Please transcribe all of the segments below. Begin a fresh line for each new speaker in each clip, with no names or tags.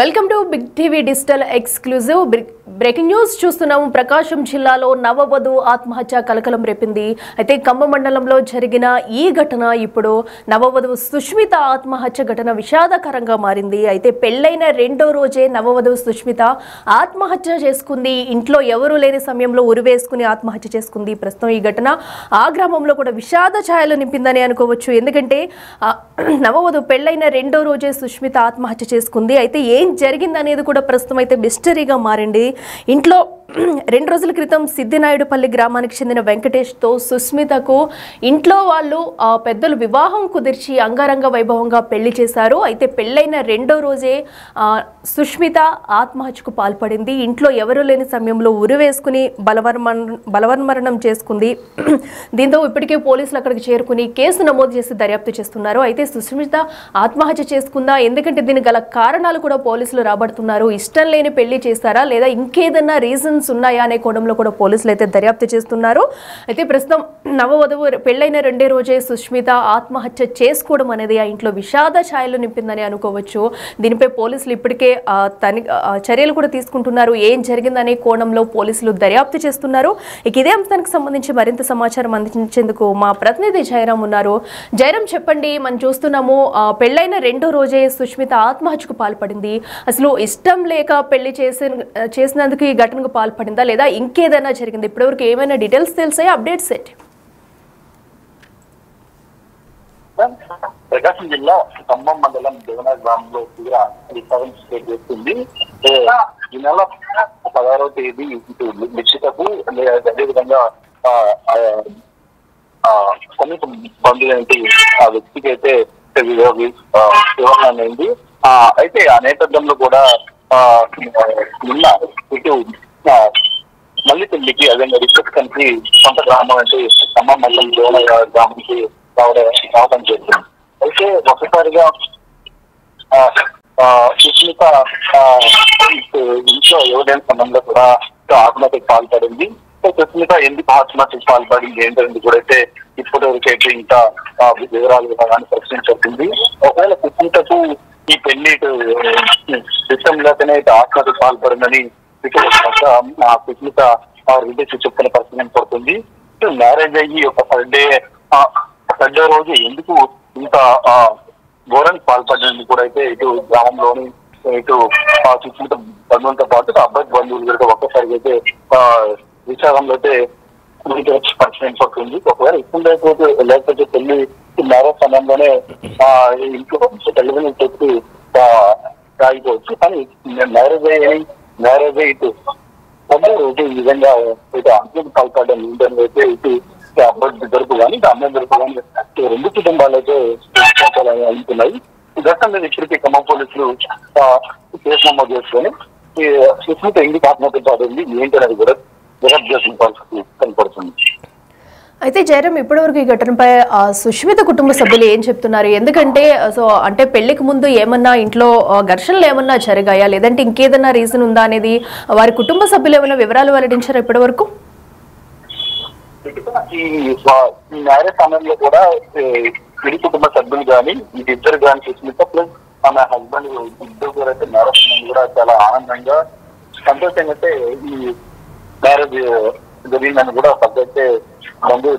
Welcome to big TV digital exclusive breaking news చూస్తున్నాము. ప్రకాశం జిల్లాలో నవవధువు ఆత్మహత్య కలకలం రేపింది. అయితే ఖమ్మం మండలంలో జరిగిన ఈ ఘటన ఇప్పుడు నవవధువు సుష్మిత ఆత్మహత్య ఘటన విషాదకరంగా మారింది. అయితే పెళ్లైన రెండో రోజే నవవధువు సుష్మిత ఆత్మహత్య చేసుకుంది. ఇంట్లో ఎవరూ లేని సమయంలో ఉరివేసుకుని ఆత్మహత్య చేసుకుంది. ప్రస్తుతం ఈ ఘటన ఆ గ్రామంలో కూడా విషాద ఛాయలు నింపిందని అనుకోవచ్చు. ఎందుకంటే నవవధువు పెళ్లైన రెండో రోజే సుష్మిత ఆత్మహత్య చేసుకుంది. అయితే ఏం జరిగిందనేది కూడా ప్రస్తుతం అయితే మిస్టరీగా మారింది. ఇంట్లో 2 రోజుల క్రితం సిద్దినాయుడుపల్లి గ్రామానికి చెందిన వెంకటేష్తో సుస్మితకు ఇంట్లో వాళ్ళు పెద్దలు వివాహం కుదిర్చి అంగరంగ వైభవంగా పెళ్లి చేశారు. అయితే పెళ్ళైన రెండో రోజే సుష్మిత ఆత్మహత్యకు పాల్పడింది. ఇంట్లో ఎవరూ లేని సమయంలో ఉరివేసుకుని బలవన్మరణం చేసుకుంది. దీంతో ఇప్పటికే పోలీసులు అక్కడికి చేరుకుని కేసు నమోదు చేసి దర్యాప్తు చేస్తున్నారు. అయితే సుష్మిత ఆత్మహత్య చేసుకుందా, ఎందుకంటే దీనికి గల కారణాలు కూడా పోలీసులు రాబడుతున్నారు. ఇష్టం లేని పెళ్లి చేస్తారా లేదా ఇంకేదన్నా రీజన్స్ ఉన్నాయా అనే కోణంలో కూడా పోలీసులు అయితే దర్యాప్తు చేస్తున్నారు. అయితే ప్రస్తుతం నవవధువు పెళ్లైన రెండే రోజే సుష్మిత ఆత్మహత్య చేసుకోవడం అనేది ఆ ఇంట్లో విషాద ఛాయలు నింపిందని అనుకోవచ్చు. దీనిపై పోలీసులు ఇప్పటికే చర్యలు కూడా తీసుకుంటున్నారు. ఏం జరిగిందనే కోణంలో పోలీసులు దర్యాప్తు చేస్తున్నారు. ఇక ఇదే అంశానికి సంబంధించి మరింత సమాచారం అందించేందుకు మా ప్రతినిధి జయరాం ఉన్నారు. జయరాం, చెప్పండి. మనం చూస్తున్నాము పెళ్లైన రెండో రోజే సుష్మిత ఆత్మహత్యకు పాల్పడింది. అసలు ఇష్టం లేక పెళ్లి చేసినందుకు ఈ ఘటనకు పాల్పడిందా లేదా ఇంకేదైనా జరిగింది? ఇప్పటివరకు ఏమైనా డీటెయిల్స్ తెలిసాయి? అప్డేట్స్ ఏంటి?
ప్రకాశం జిల్లా ఖమ్మం మండలం దేవనాథ్ గ్రామంలో స్టేట్ చేస్తుంది. ఈ నెల 16వ తేదీ నిశ్చితకు అదేవిధంగా సమీప బంధువులంటి ఆ వ్యక్తికి అయితే వివాహం అయింది. అయితే ఆ నేపథ్యంలో కూడా నిన్న ఇటు మళ్ళీ పెళ్లికి అదే రిసెప్షన్ కి సొంత గ్రామం అంటే ఖమ్మం మండలం దేవనాథ్ గ్రామానికి రావడం జరిగింది. అయితే ఒకసారిగా సుష్మిత ఇంట్లో ఎవరైనా సమయంలో కూడా ఆత్మహత్యకు పాల్పడింది. సుష్మిత ఎందుకు ఆత్మహత్యకు పాల్పడింది ఏంటంటే కూడా అయితే ఇప్పటివరకైతే ఇంకా వివరాలు కానీ ప్రశ్నించింది. ఒకవేళ సుష్మితకు ఈ పెళ్లి ఇష్టం లేకనే ఆత్మహత్యకు పాల్పడిందని సుష్మిత రిలేషన్ చెప్తున్న పరిస్థితి పడుతుంది. మ్యారేజ్ అయ్యి ఒక సండే రోజు ఎందుకు ఇంత ఘోరానికి పాల్పడడానికి కూడా అయితే ఇటు గ్రామంలోని ఇటు సుష్మిత బంధువులతో పాటు అబ్బాయి బంధువులు కూడా ఒక్కసారిగా అయితే విచారంలో అయితే పరిస్థితి పడుతుంది. ఒకవేళ ఇప్పుడు లేకపోతే పెళ్లి మ్యారేజ్ సమయంలోనే ఇంట్లో టెలివిజన్ చెప్పి ఆగిపోవచ్చు. కానీ మ్యారేజ్ ఇటు రోజు ఈ విధంగా ఇటు అమ్మాయికి పాల్పడడం ఏంటంటే ఇటు అబ్బాయి దొరుకు కానీ ఇటు అమ్మాయి దొరుకు కానీ 2 కుటుంబాలు అయితే అనుకున్నాయి. ఈ ఘటన మీద ఇప్పటికీ ఖమ్మం పోలీసులు కేసు నమోదు చేసుకొని సుష్మిత ఎందుకు ఆత్మహత్య పాడింది ఏంటనేది కూడా దర్యాప్తు చేసిన పరిస్థితి కనపడుతుంది.
అయితే జయరాం, ఇప్పటివరకు ఈ ఘటనపై సుష్మిత కుటుంబ సభ్యులు ఏం చెప్తున్నారు? ఎందుకంటే అంటే పెళ్లికి ముందు ఏమన్నా ఇంట్లో ఘర్షణలు ఏమన్నా జరిగాయా లేదంటే ఇంకేదన్నా రీజన్ ఉందా అనేది వారి కుటుంబ సభ్యులు ఏమైనా వివరాలు వెల్లడించారా ఇప్పటి వరకు?
ఈ మ్యారేజ్ సమయంలో కూడా ఇరు కుటుంబ సభ్యులు కానీ ఇద్దరు కానీ సుష్మిత ప్లస్ ఆమె హస్బెండ్ ఇద్దరు కూడా అయితే మ్యారేజ్ సమయం కూడా చాలా ఆనందంగా సంతోషంగా అయితే ఈ మ్యారేజ్ జరిగిందని కూడా పద్ధతి ముందు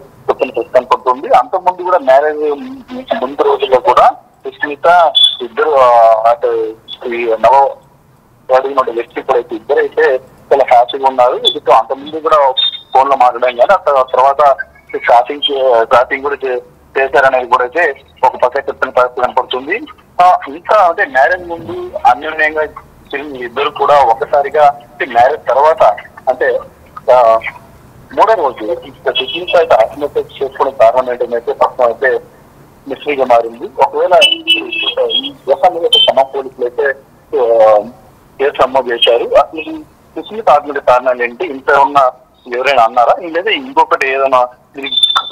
కనపడుతుంది. అంతకుముందు కూడా మ్యారేజ్ ముందు రోజుల్లో కూడా సుష్మిత ఇద్దరు అటు నవ వ్యక్తి కూడా అయితే ఇద్దరైతే చాలా హ్యాపీగా ఉన్నారు. ఇది అంతకుముందు కూడా ఫోన్ లో మాట్లాడడం కానీ తర్వాత షాపింగ్ కూడా చేశారనేది కూడా అయితే ఒక పక్క చెప్తున్న పరిస్థితి కనపడుతుంది. ఇంకా అంటే మ్యారేజ్ ముందు అన్యోన్యంగా ఇద్దరు కూడా ఒకసారిగా మ్యారేజ్ తర్వాత అంటే 3వ రోజు సుష్మిత అయితే ఆత్మహత్య చేసుకోవడం కారణం ఏంటంటే ప్రస్తుతం అయితే మిస్టరీగా మారింది. ఒకవేళ ఖమ్మం పోలీసులు అయితే కేసు నమోదు చేశారు. అసలు సుష్మిత ఆత్మహత్య కారణాలు ఏంటి, ఇంట్లో ఉన్న ఎవరైనా అన్నారా లేదా ఇంకొకటి ఏదైనా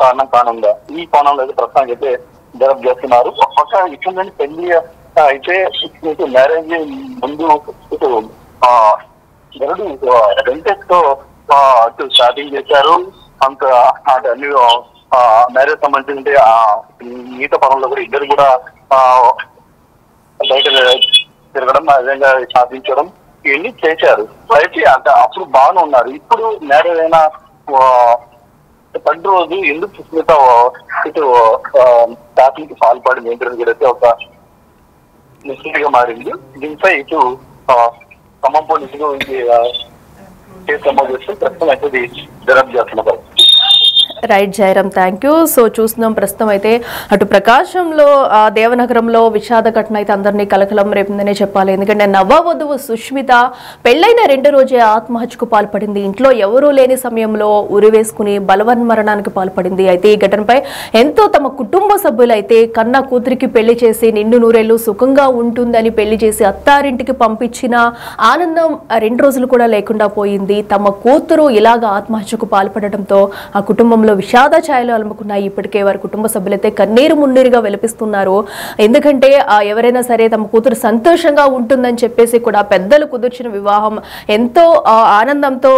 కారణం కానుందా? ఈ కోణంలో అయితే ప్రస్తుతానికి అయితే డెవలప్ చేస్తున్నారు. ఒక ఇక్కడ పెళ్లి అయితే మ్యారేజ్ ముందు వెంకటేష్ తో అటు స్టార్టింగ్ చేశారు. అంత అన్ని మ్యారేజ్ సంబంధించి ఈత పరంలో కూడా ఇద్దరు కూడా బయట తిరగడం ఆ విధంగా సాధించడం ఇవన్నీ చేశారు. అయితే అంటే అప్పుడు బాగానే ఉన్నారు. ఇప్పుడు మ్యారేజ్ అయిన థర్డ్ రోజు ఎందుకు సుస్మిత ఇటు కి పాల్పడింది ఏంటని కూడా అయితే ఒక నిశ్చితిగా మారింది. దీనిపై ఇటు ఖమ్మం పోలీసులు కేసు నమోదు చేస్తే ప్రస్తుతం అయితే దర్యాప్తు చేస్తున్నారు.
Right Jayaram, thank you. So చూస్తున్నాం ప్రస్తుతం అయితే అటు ప్రకాశంలో దేవనగరంలో విషాద ఘటన అయితే అందరినీ కలకలం రేపిందనే చెప్పాలి. ఎందుకంటే నవవధువు సుష్మిత పెళ్లైన 2 రోజే ఆత్మహత్యకు పాల్పడింది. ఇంట్లో ఎవరూ లేని సమయంలో ఉరివేసుకుని బలవన్మరణానికి పాల్పడింది. అయితే ఈ ఘటనపై ఎంతో తమ కుటుంబ సభ్యులు అయితే కన్న కూతురికి పెళ్లి చేసి నిండు నూరేళ్లు సుఖంగా ఉంటుందని పెళ్లి చేసి అత్తారింటికి పంపించిన ఆనందం 2 రోజులు కూడా లేకుండా పోయింది. తమ కూతురు ఇలాగా ఆత్మహత్యకు పాల్పడటంతో ఆ కుటుంబంలో విషాద ఛాయలు అలుముకున్నాయి. ఇప్పటికే వారి కుటుంబ సభ్యులైతే కన్నీరు మున్నీరుగా వెలిపిస్తున్నారు. ఎందుకంటే ఎవరైనా సరే తమ కూతురు సంతోషంగా ఉంటుందని చెప్పేసి కూడా పెద్దలు కుదిర్చిన వివాహం ఎంతో ఆనందంతో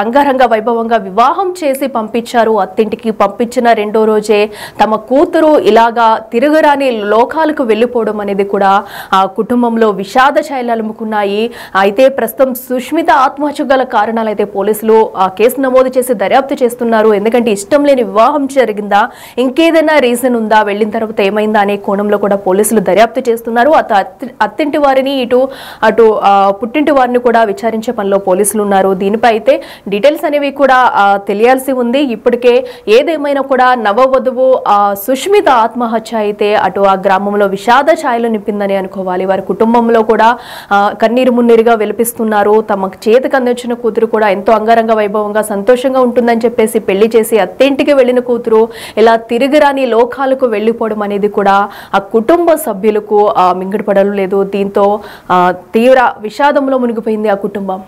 అంగరంగ వైభవంగా వివాహం చేసి పంపించారు. అత్తింటికి పంపించిన 2వ రోజే తమ కూతురు ఇలాగా తిరగరాని లోకాలకు వెళ్ళిపోవడం అనేది కూడా ఆ కుటుంబంలో విషాద ఛాయలు అలుముకున్నాయి. అయితే ప్రస్తుతం సుష్మిత ఆత్మహత్య గల కారణాలు అయితే పోలీసులు కేసు నమోదు చేసి దర్యాప్తు చేస్తున్నారు. ఎందుకంటే ఇష్టం లేని వివాహం జరిగిందా, ఇంకేదైనా రీజన్ ఉందా, వెళ్ళిన తర్వాత ఏమైందా అనే కోణంలో కూడా పోలీసులు దర్యాప్తు చేస్తున్నారు. అత్తింటి వారిని అటు పుట్టింటి వారిని కూడా విచారించే పనిలో పోలీసులు ఉన్నారు. దీనిపై అయితే డీటెయిల్స్ అనేవి కూడా తెలియాల్సి ఉంది. ఇప్పటికే ఏదేమైనా కూడా నవవధువు సుష్మిత ఆత్మహత్య అయితే అటు ఆ గ్రామంలో విషాద ఛాయలు నింపిందని అనుకోవాలి. వారి కుటుంబంలో కూడా కన్నీరు మున్నీరుగా వెలిపిస్తున్నారు. తమ చేతికి అందించిన కూతురు కూడా ఎంతో అంగరంగ వైభవంగా సంతోషంగా ఉంటుందని చెప్పేసి పెళ్లి చేసి అత్తింటికి వెళ్ళిన కూతురు ఇలా తిరిగిరాని లోకాలకు వెళ్ళిపోవడం అనేది కూడా ఆ కుటుంబ సభ్యులకు మింగడపడడం లేదు. దీంతో తీవ్ర విషాదంలో మునిగిపోయింది ఆ కుటుంబం.